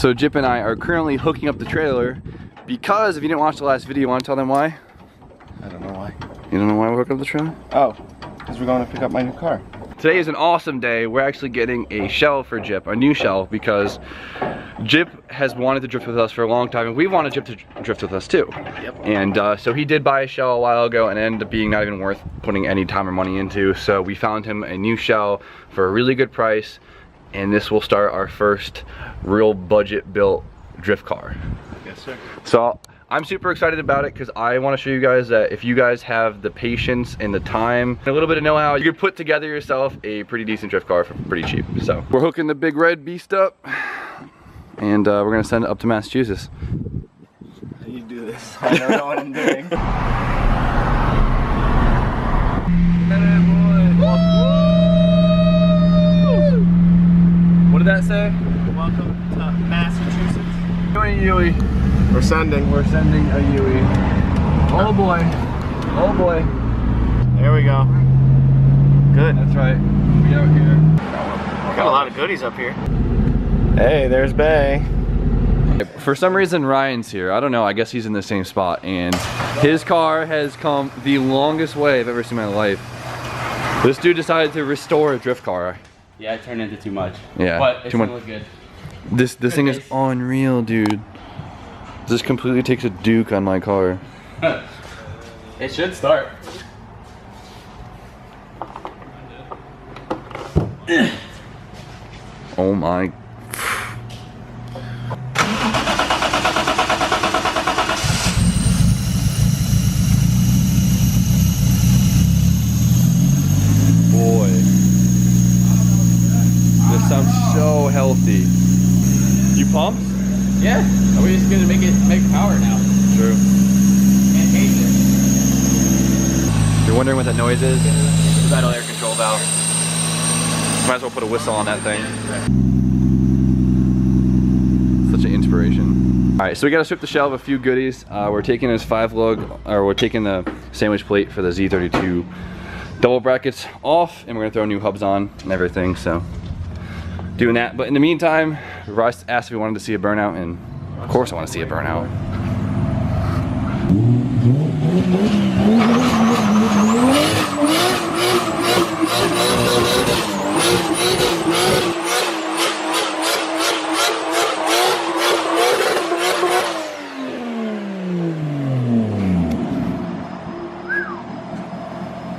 So Jip and I are currently hooking up the trailer because if you didn't watch the last video, you want to tell them why? I don't know why. You don't know why we're hooking up the trailer? Oh, because we're going to pick up my new car. Today is an awesome day. We're actually getting a shell for Jip, a new shell, because Jip has wanted to drift with us for a long time, and we wanted Jip to drift with us too. Yep. And so he did buy a shell a while ago, and it ended up being not even worth putting any time or money into. So we found him a new shell for a really good price, and this will start our first real budget-built drift car. Yes, sir. So I'm super excited about it because I want to show you guys that if you guys have the patience and the time and a little bit of know-how, you could put together yourself a pretty decent drift car for pretty cheap. So we're hooking the big red beast up, and we're gonna send it up to Massachusetts. How do you do this? I don't know what I'm doing. What did that say? Welcome to Massachusetts. Yui. We're sending a Yui. Oh boy. Oh boy. There we go. Good. That's right. We out here. Got a lot of goodies up here. Hey, there's Bay. For some reason Ryan's here. I don't know, I guess he's in the same spot, and his car has come the longest way I've ever seen in my life. This dude decided to restore a drift car. Yeah, it turned into too much. Yeah, but it's too much. gonna look good. This thing is unreal, dude. This completely takes a Duke on my car. It should start. Oh my. Boy. This sounds so healthy. You pumped? Yeah. Are we just gonna make power now? True. And hate it. You're wondering what that noise is? It's idle air control valve. Might as well put a whistle on that thing. Such an inspiration. All right, so we gotta strip the shell of a few goodies. We're taking this 5-lug, or we're taking the sandwich plate for the Z32 double brackets off, and we're gonna throw new hubs on and everything, so doing that. But in the meantime, Ross asked if we wanted to see a burnout, and of course I want to see a burnout.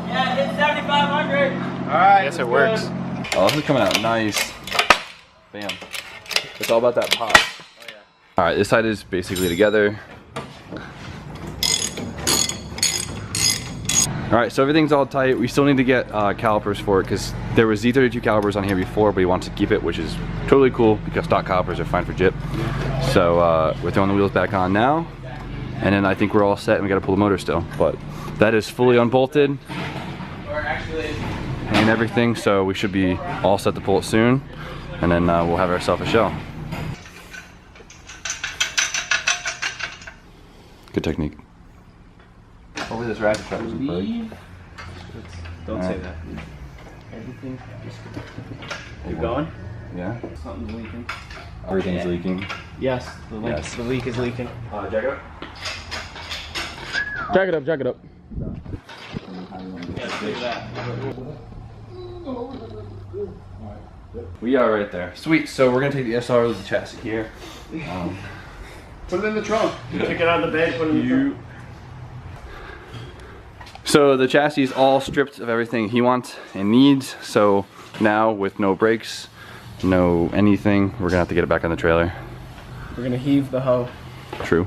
Yeah, hit 7,500. All right. Yes, it works. Oh, this is coming out nice. Bam. It's all about that pop. Oh, yeah. All right, this side is basically together. All right, so everything's all tight. We still need to get calipers for it because there was Z32 calipers on here before, but he wants to keep it, which is totally cool because stock calipers are fine for Jip. So we're throwing the wheels back on now, and then I think we're all set and we gotta pull the motor still. But that is fully unbolted and everything, so we should be all set to pull it soon, and then we'll have ourselves a shell. Good technique. Hopefully this ratchet strap isn't broke. Don't say that. Everything is good. You going? Yeah? Something's leaking. Everything's leaking. Yes, the leak, Yes. The leak is leaking. Jack it up. Jack it up, jack it up. We are right there. Sweet, so we're gonna take the SR with the chassis here. Put it in the trunk. Pick it out of the bed, put it in the trunk. So the chassis is all stripped of everything he wants and needs, so now with no brakes, no anything, we're gonna have to get it back on the trailer. We're gonna heave the hoe. True.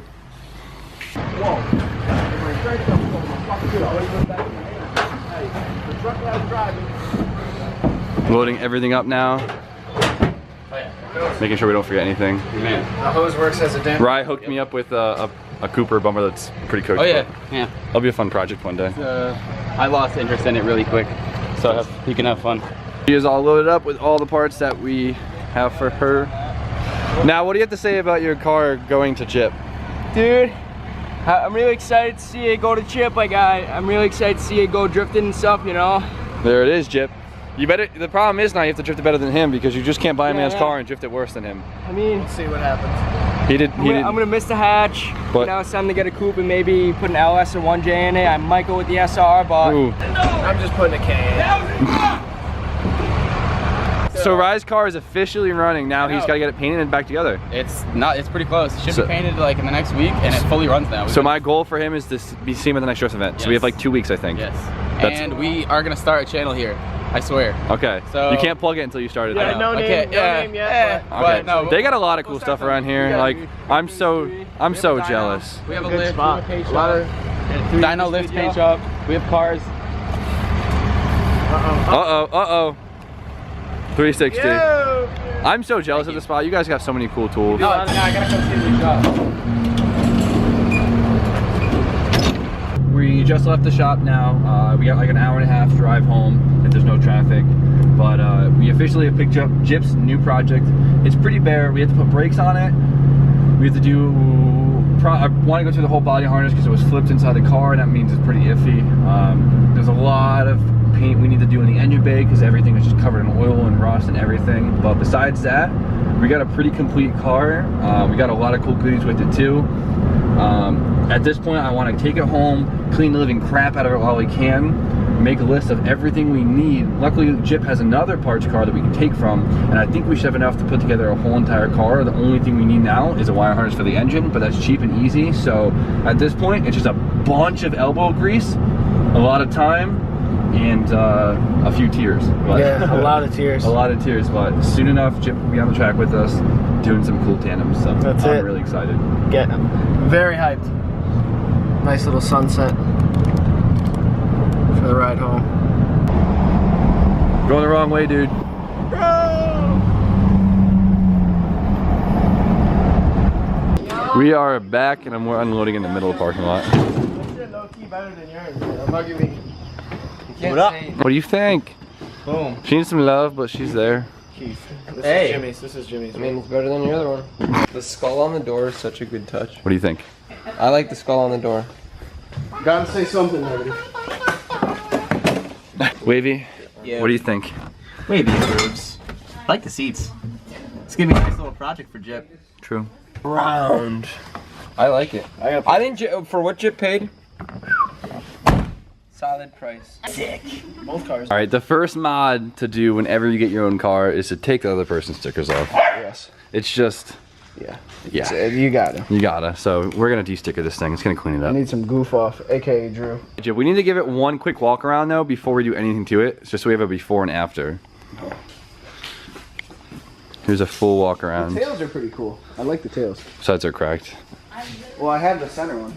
Loading everything up now. Making sure we don't forget anything. Man. The hose works as a damper. Rye hooked me up with a Cooper bumper that's pretty cooked. Oh yeah, yeah. That'll be a fun project one day. I lost interest in it really quick, so you can have fun. She is all loaded up with all the parts that we have for her. Now, what do you have to say about your car going to Jip? Dude, I'm really excited to see it go to Chip. I'm really excited to see it go drifting and stuff, you know. There it is, Jip. You better. The problem is now you have to drift it better than him because you just can't buy a man's yeah. car and drift it worse than him. I mean, We'll see what happens. He did. I'm gonna miss the hatch. But- Now it's time to get a coupe and maybe put an LS or 1J in it. I might go with the SR, but Ooh. I'm just putting a K in. So Rye's car is officially running now. He's got to get it painted and back together. It's pretty close. It should So- be painted like in the next week, and it fully runs now. So my goal for him is to be seen at the next dress event. So we have like 2 weeks, I think. Yes. That's- And we are gonna start a channel here. I swear. Okay. So- you can't plug it until you start it. Yeah, though. no name, no name yet. Okay. But no, They got a lot of cool stuff around here. Like I'm so jealous. we have a Good lift, spot. we have a paint A lot of- shop, dyno lift paint shop. We have cars. Uh-oh. 360. Yo! I'm so jealous of the spot. You guys got so many cool tools. No, I gotta come see the shop. We just left the shop now. We got like an hour and a half drive home if there's no traffic. But we officially have picked up Jip's new project. It's pretty bare. We have to put brakes on it. We have to do, I want to go through the whole body harness because it was flipped inside the car and that means it's pretty iffy. There's a lot of paint we need to do in the engine bay because everything is just covered in oil and rust and everything. But besides that, we got a pretty complete car. We got a lot of cool goodies with it too. At this point, I want to take it home, clean the living crap out of it while we can, make a list of everything we need. Luckily, Jip has another parts car that we can take from, and I think we should have enough to put together a whole entire car. The only thing we need now is a wire harness for the engine, but that's cheap and easy. So at this point, it's just a bunch of elbow grease, a lot of time, and a few tears. But Yeah, a lot of tears. a lot of tears, but soon enough, Jip will be on the track with us, doing some cool tandems. So That's I'm it. really excited. Get very hyped. Nice little sunset for the ride home. Going the wrong way, dude. We are back, and we're unloading in the middle of the parking lot. You're low-key better than yours. I'm not giving. what up? What do you think? Boom. She needs some love, but she's there. Keith. This Hey. is Jimmy's. This is Jimmy's. I mean, it's better than your other one. The skull on the door is such a good touch. What do you think? I like the skull on the door. Gotta say something, baby. Wavy, Yeah. what do you think? Maybe improves. I like the seats. It's gonna be a nice little project for Jip. True. Round. I like it. I got. I think for what Jip paid. Solid price. Both cars. All right, the first mod to do whenever you get your own car is to take the other person's stickers off. Yes. It's just, Yeah. yeah, You got it. you gotta. So we're gonna de-sticker this thing. It's gonna clean it I up. need some goof off, aka Drew. Jip, we need to give it one quick walk around though before we do anything to it. It's just so we have a before and after. Here's a full walk around. Tails are pretty cool. I like the tails. Sides are cracked. Well, I have the center one.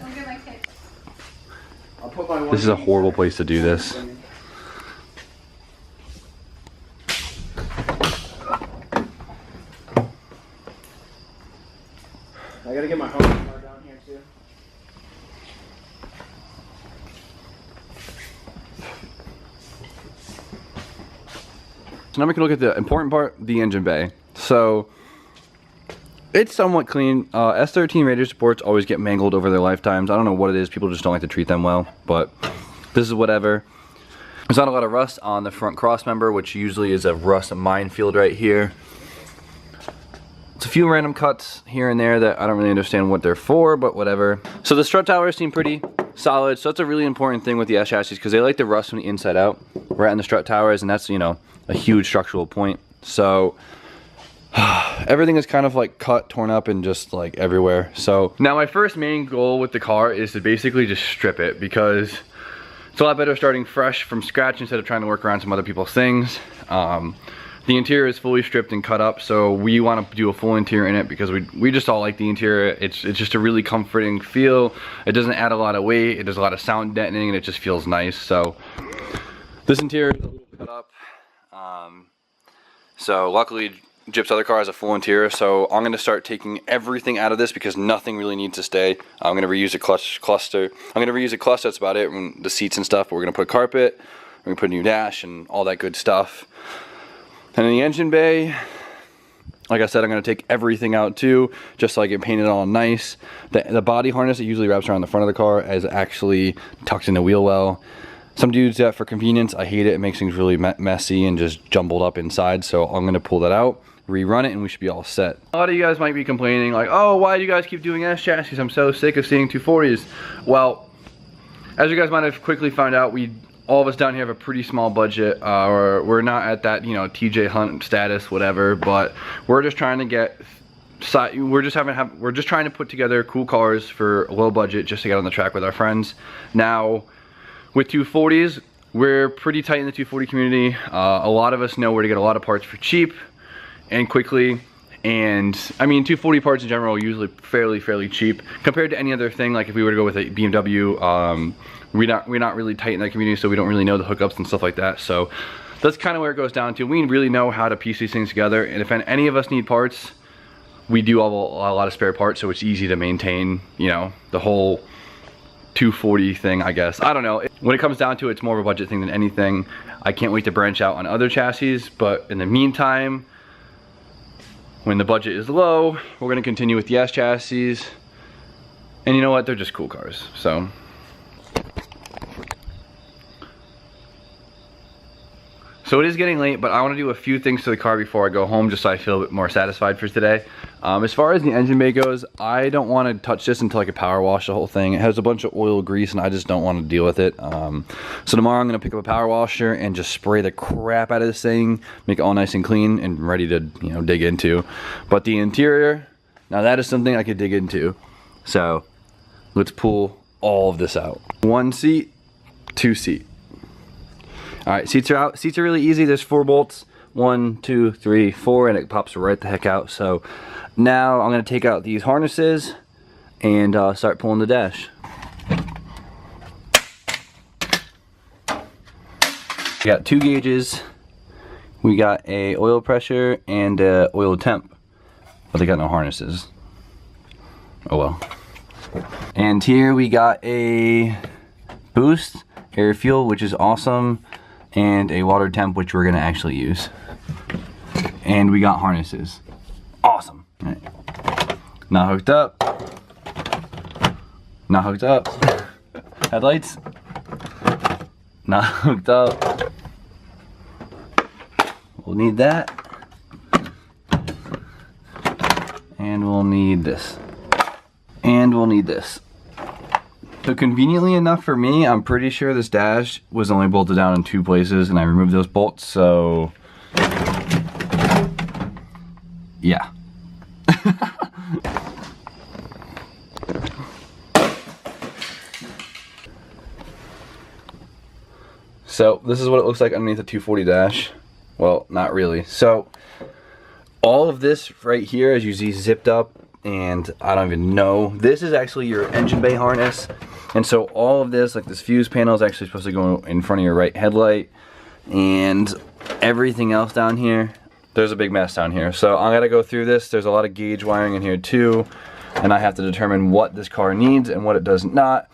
I'll put my one. This is a horrible place to do this. I gotta get my home car down here too. So now we can look at the important part, the engine bay. So it's somewhat clean. S13 radiator supports always get mangled over their lifetimes. I don't know what it is. People just don't like to treat them well, but this is whatever. There's not a lot of rust on the front cross member, which usually is a rust minefield right here. It's a few random cuts here and there that I don't really understand what they're for, but whatever. So the strut towers seem pretty solid. So that's a really important thing with the S chassis because they like to rust from the inside out, right on the strut towers, and that's, you know, a huge structural point. So everything is kind of like cut, torn up, and just like everywhere. So now my first main goal with the car is to basically just strip it because it's a lot better starting fresh from scratch instead of trying to work around some other people's things. The interior is fully stripped and cut up, so we want to do a full interior in it because we just all like the interior. It's just a really comforting feel. It doesn't add a lot of weight. It does a lot of sound deadening, and it just feels nice. So this interior is a little cut up. So luckily Jip's other car has a full interior, so I'm going to start taking everything out of this because nothing really needs to stay. I'm going to reuse a cluster. I'm going to reuse a cluster, that's about it, and the seats and stuff, but we're going to put carpet, we're going to put a new dash and all that good stuff. And in the engine bay, like I said, I'm going to take everything out too, just so I get painted all nice. The body harness that usually wraps around the front of the car is actually tucked in the wheel well. some dudes that for convenience, I hate it. It makes things really messy and just jumbled up inside. So I'm gonna pull that out, rerun it, and we should be all set. A lot of you guys might be complaining like, oh, why do you guys keep doing S chassis? I'm so sick of seeing 240s. Well, as you guys might have quickly found out, all of us down here have a pretty small budget. We're not at that, you know, TJ Hunt status, whatever, but we're just trying to get, we're just trying to put together cool cars for a low budget just to get on the track with our friends. Now, with 240s, we're pretty tight in the 240 community. A lot of us know where to get a lot of parts for cheap and quickly. And I mean, 240 parts in general are usually fairly cheap compared to any other thing. Like if we were to go with a BMW, we're not really tight in that community, so we don't really know the hookups and stuff like that. So that's kind of where it goes down to. We really know how to piece these things together, and if any of us need parts, we do have a lot of spare parts, so it's easy to maintain, you know, the whole 240 thing, I guess. I don't know. When it comes down to it, it's more of a budget thing than anything. I can't wait to branch out on other chassis, but in the meantime, when the budget is low, we're gonna continue with the S chassis. And you know what? They're just cool cars, so. So it is getting late, but I want to do a few things to the car before I go home, just so I feel a bit more satisfied for today. As far as the engine bay goes, I don't want to touch this until I can power wash the whole thing. It has a bunch of oil, grease, and I just don't want to deal with it. So tomorrow I'm going to pick up a power washer and just spray the crap out of this thing, make it all nice and clean and ready to, you know, dig into. But the interior, now that is something I could dig into. So let's pull all of this out. 1 seat, 2 seat. All right, seats are out. Seats are really easy. There's 4 bolts, 1, 2, 3, 4, and it pops right the heck out. So now I'm gonna take out these harnesses and start pulling the dash. We got 2 gauges. We got a oil pressure and a oil temp, but they got no harnesses. Oh well. And here we got a boost, air fuel, which is awesome, and a water temp, which we're gonna actually use. And we got harnesses. Awesome. All right. Not hooked up. Not hooked up. Headlights. Not hooked up. We'll need that. And we'll need this. And we'll need this. So conveniently enough for me, I'm pretty sure this dash was only bolted down in 2 places and I removed those bolts, so yeah. So this is what it looks like underneath the 240 dash. Well, not really. So all of this right here, as you see, zipped up, and I don't even know. This is actually your engine bay harness. And so all of this, like this fuse panel, is actually supposed to go in front of your right headlight. And everything else down here, there's a big mess down here. So I'm gonna go through this. There's a lot of gauge wiring in here too. And I have to determine what this car needs and what it does not.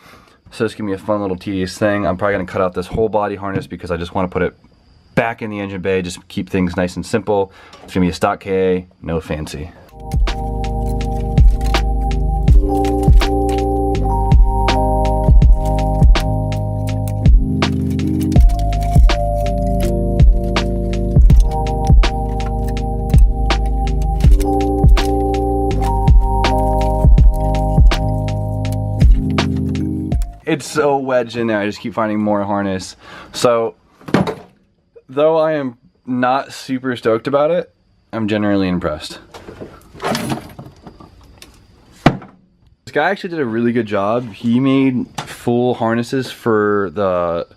So it's gonna be a fun little tedious thing. I'm probably gonna cut out this whole body harness because I just wanna put it back in the engine bay, just keep things nice and simple. It's gonna be a stock KA, no fancy. It's so wedged in there, I just keep finding more harness. So, though I am not super stoked about it, I'm generally impressed. This guy actually did a really good job. He made full harnesses for the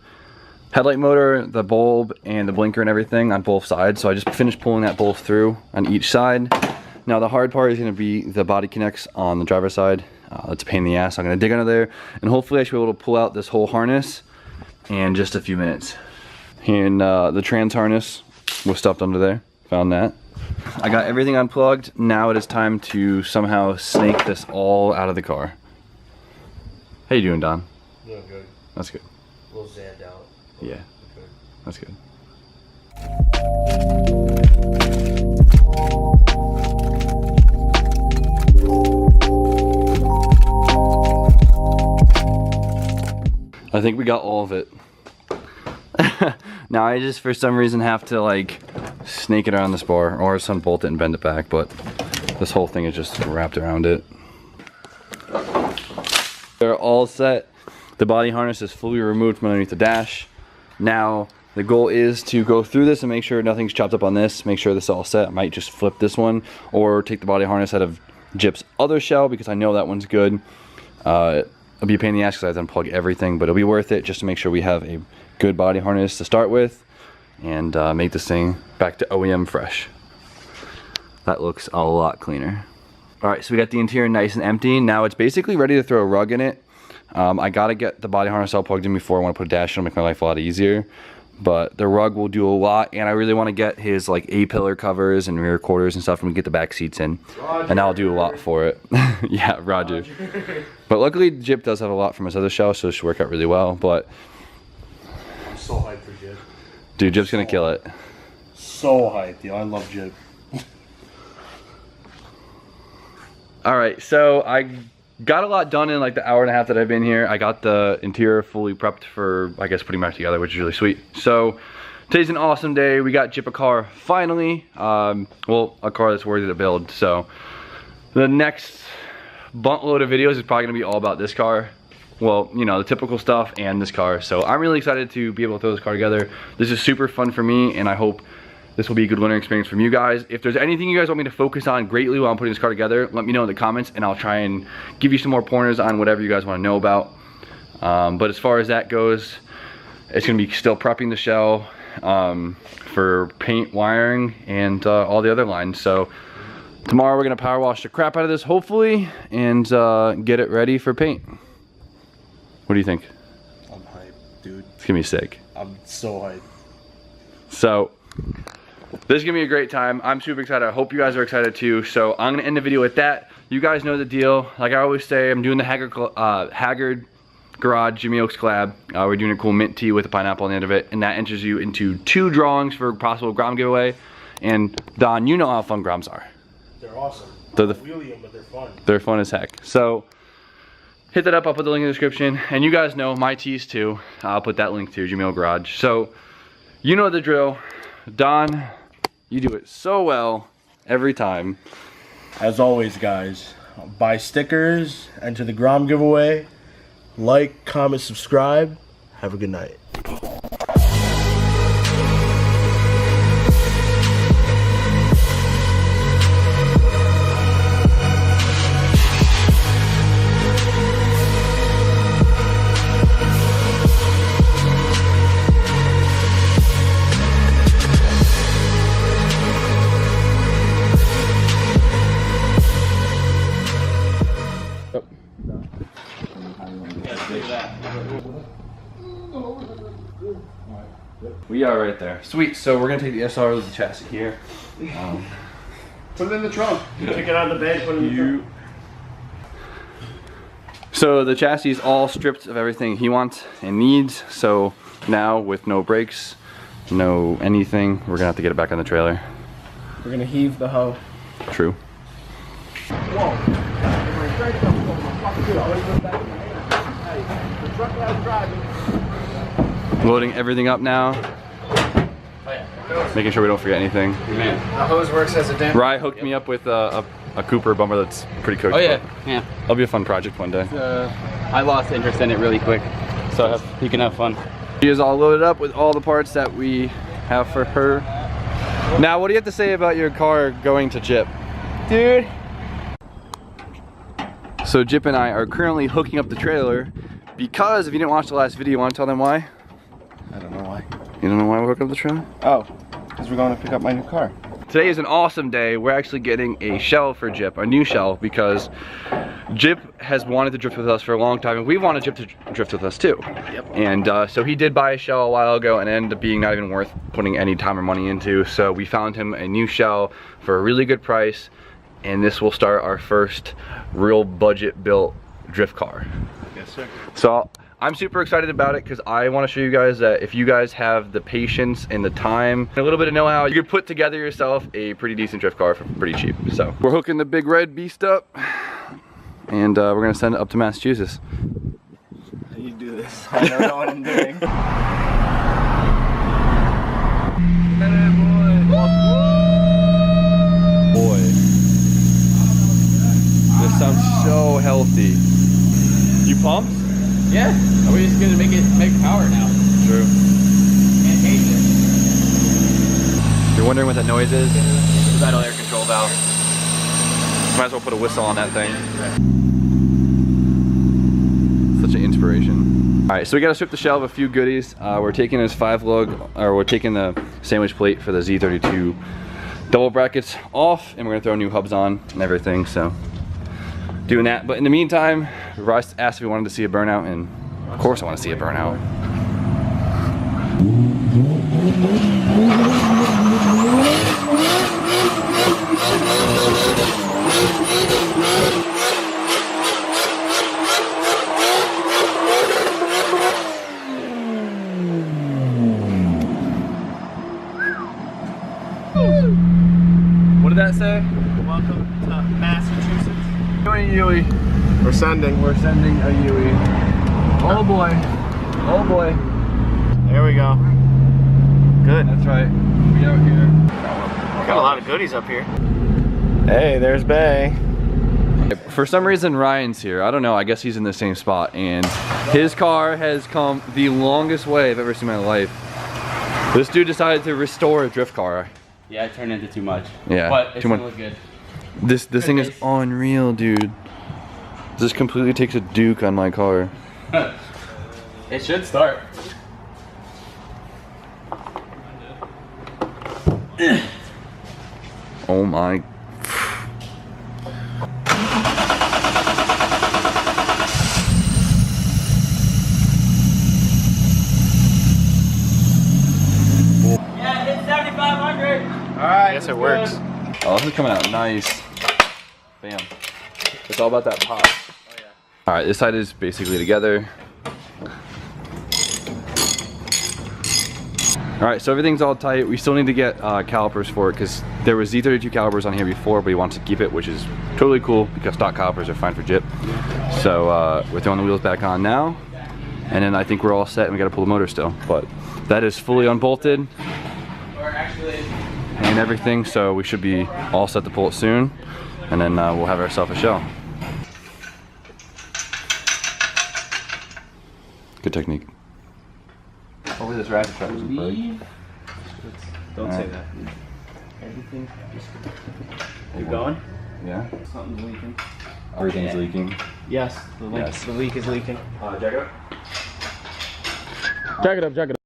headlight motor, the bulb, and the blinker and everything on both sides. So I just finished pulling that both through on each side. Now the hard part is going to be the body connects on the driver's side. That's a pain in the ass. I'm going to dig under there, and hopefully I should be able to pull out this whole harness in just a few minutes. And the trans harness was stuffed under there. Found that. I got everything unplugged. Now it is time to somehow snake this all out of the car. How you doing, Don? Doing good. That's good. A little zanned out. Yeah. Okay. That's good. I think we got all of it. Now I just for some reason have to like snake it around this bar or unbolt it and bend it back, but this whole thing is just wrapped around it. They're all set. The body harness is fully removed from underneath the dash. Now the goal is to go through this and make sure nothing's chopped up on this, make sure this is all set. I might just flip this one or take the body harness out of Jip's other shell because I know that one's good. It'll be a pain in the ass because I have to unplug everything, but it'll be worth it just to make sure we have a good body harness to start with and make this thing back to OEM fresh. That looks a lot cleaner. All right, so we got the interior nice and empty. Now it's basically ready to throw a rug in it. I gotta get the body harness all plugged in before I want to put a dash on, make my life a lot easier. But the rug will do a lot, and I really want to get his like A-pillar covers and rear quarters and stuff, and we get the back seats in, Roger. And I'll do a lot for it. Yeah, Roger. But luckily, Jip does have a lot from his other shell, so it should work out really well. But I'm so hyped for Jip. Dude, Jip's gonna kill it. So hyped, yo. I love Jip. All right, so I got a lot done in like the hour and a half that I've been here. I got the interior fully prepped for, I guess, putting back together, which is really sweet. So today's an awesome day. We got Jip a car finally. Well, a car that's worthy to build. So the next buttload of videos is probably gonna be all about this car. Well, you know, the typical stuff and this car. So I'm really excited to be able to throw this car together. This is super fun for me, and I hope this will be a good learning experience from you guys. If there's anything you guys want me to focus on greatly while I'm putting this car together, let me know in the comments and I'll try and give you some more pointers on whatever you guys want to know about. But as far as that goes, it's gonna be still prepping the shell for paint, wiring, and all the other lines. So tomorrow we're gonna power wash the crap out of this, hopefully, and get it ready for paint. What do you think? I'm hyped, dude. It's gonna be sick. I'm so hyped. So this is gonna be a great time. I'm super excited. I hope you guys are excited too. So I'm gonna end the video with that. You guys know the deal. Like I always say, I'm doing the Haggard Garage Jimmy Oaks collab. We're doing a cool mint tea with a pineapple on the end of it, and that enters you into 2 drawings for a possible Grom giveaway. And Don, you know how fun Groms are. They're awesome. They're wheelie them, but they're fun. They're fun as heck. So hit that up. I'll put the link in the description. And you guys know my teas too. I'll put that link to Jimmy Oaks Garage. So you know the drill. Don, you do it so well every time. As always, guys, buy stickers, enter the Grom giveaway, like, comment, subscribe. Have a good night. We are right there. Sweet. So we're gonna take the SR with the chassis here. Put it in the trunk. Take it out of the bed, put it in the trunk. So the chassis is all stripped of everything he wants and needs. So now with no brakes, no anything, we're gonna have to get it back on the trailer. We're gonna heave the hoe. True. Loading everything up now. Making sure we don't forget anything. Man, the hose works as a damper. Rye hooked me up with a Cooper bumper that's pretty cooked. Oh yeah, yeah. That'll be a fun project one day. I lost interest in it really quick, so you can have fun. She is all loaded up with all the parts that we have for her. Now, what do you have to say about your car going to Jip? Dude. So Jip and I are currently hooking up the trailer because if you didn't watch the last video, you want to tell them why? I don't know why. You don't know why we're hooking up the trailer? Oh, because we're going to pick up my new car. Today is an awesome day. We're actually getting a shell for Jip, a new shell, because Jip has wanted to drift with us for a long time, and we wanted Jip to drift with us too. Yep. And so he did buy a shell a while ago and ended up being not even worth putting any time or money into. So we found him a new shell for a really good price, and this will start our first real budget built drift car. Yes, sir. So I'm super excited about it because I want to show you guys that if you guys have the patience and the time and a little bit of know-how, you can put together yourself a pretty decent drift car for pretty cheap. So we're hooking the big red beast up, and we're gonna send it up to Massachusetts. You do this. I don't know what I'm doing. healthy. You pumped? Yeah. Are we just gonna make power now? True. And hate it. You're wondering what that noise is? It's that air control valve. Might as well put a whistle on that thing. Such an inspiration. All right, so we got to strip the shell of a few goodies. We're taking this we're taking the sandwich plate for the Z32 double brackets off, and we're gonna throw new hubs on and everything. So doing that. But in the meantime, Russ asked if we wanted to see a burnout, and of course I want to see a burnout. What did that say? Welcome to Massachusetts. Doing Yui. We're sending. We're sending a Yui. Oh boy. Oh boy. There we go. Good. That's right. We out here. Got a lot of goodies up here. Hey, there's Bay. For some reason Ryan's here. I don't know. I guess he's in the same spot, and his car has come the longest way I've ever seen in my life. This dude decided to restore a drift car. Yeah, it turned into too much. Yeah, But it's too much. still good. This thing is unreal, dude. This completely takes a Duke on my car. It should start. Oh my. Yeah, it's 7,500. All right. I guess it works. Oh, this is coming out nice. Bam. It's all about that pop. Oh, yeah. All right, this side is basically together. All right, so everything's all tight. We still need to get calipers for it because there was Z32 calipers on here before, but he wants to keep it, which is totally cool because stock calipers are fine for Jip. So we're throwing the wheels back on now, and then I think we're all set and we gotta pull the motor still. But that is fully unbolted and everything, so we should be all set to pull it soon, and then we'll have ourselves a shell. Good technique. Hopefully this ratchet strap doesn't break. Don't say that. Everything is good. You going? Yeah? Something's leaking. Everything's leaking. Yes, the leak. Yes. The leak is leaking. Jack it up. Jack it up, jack it up.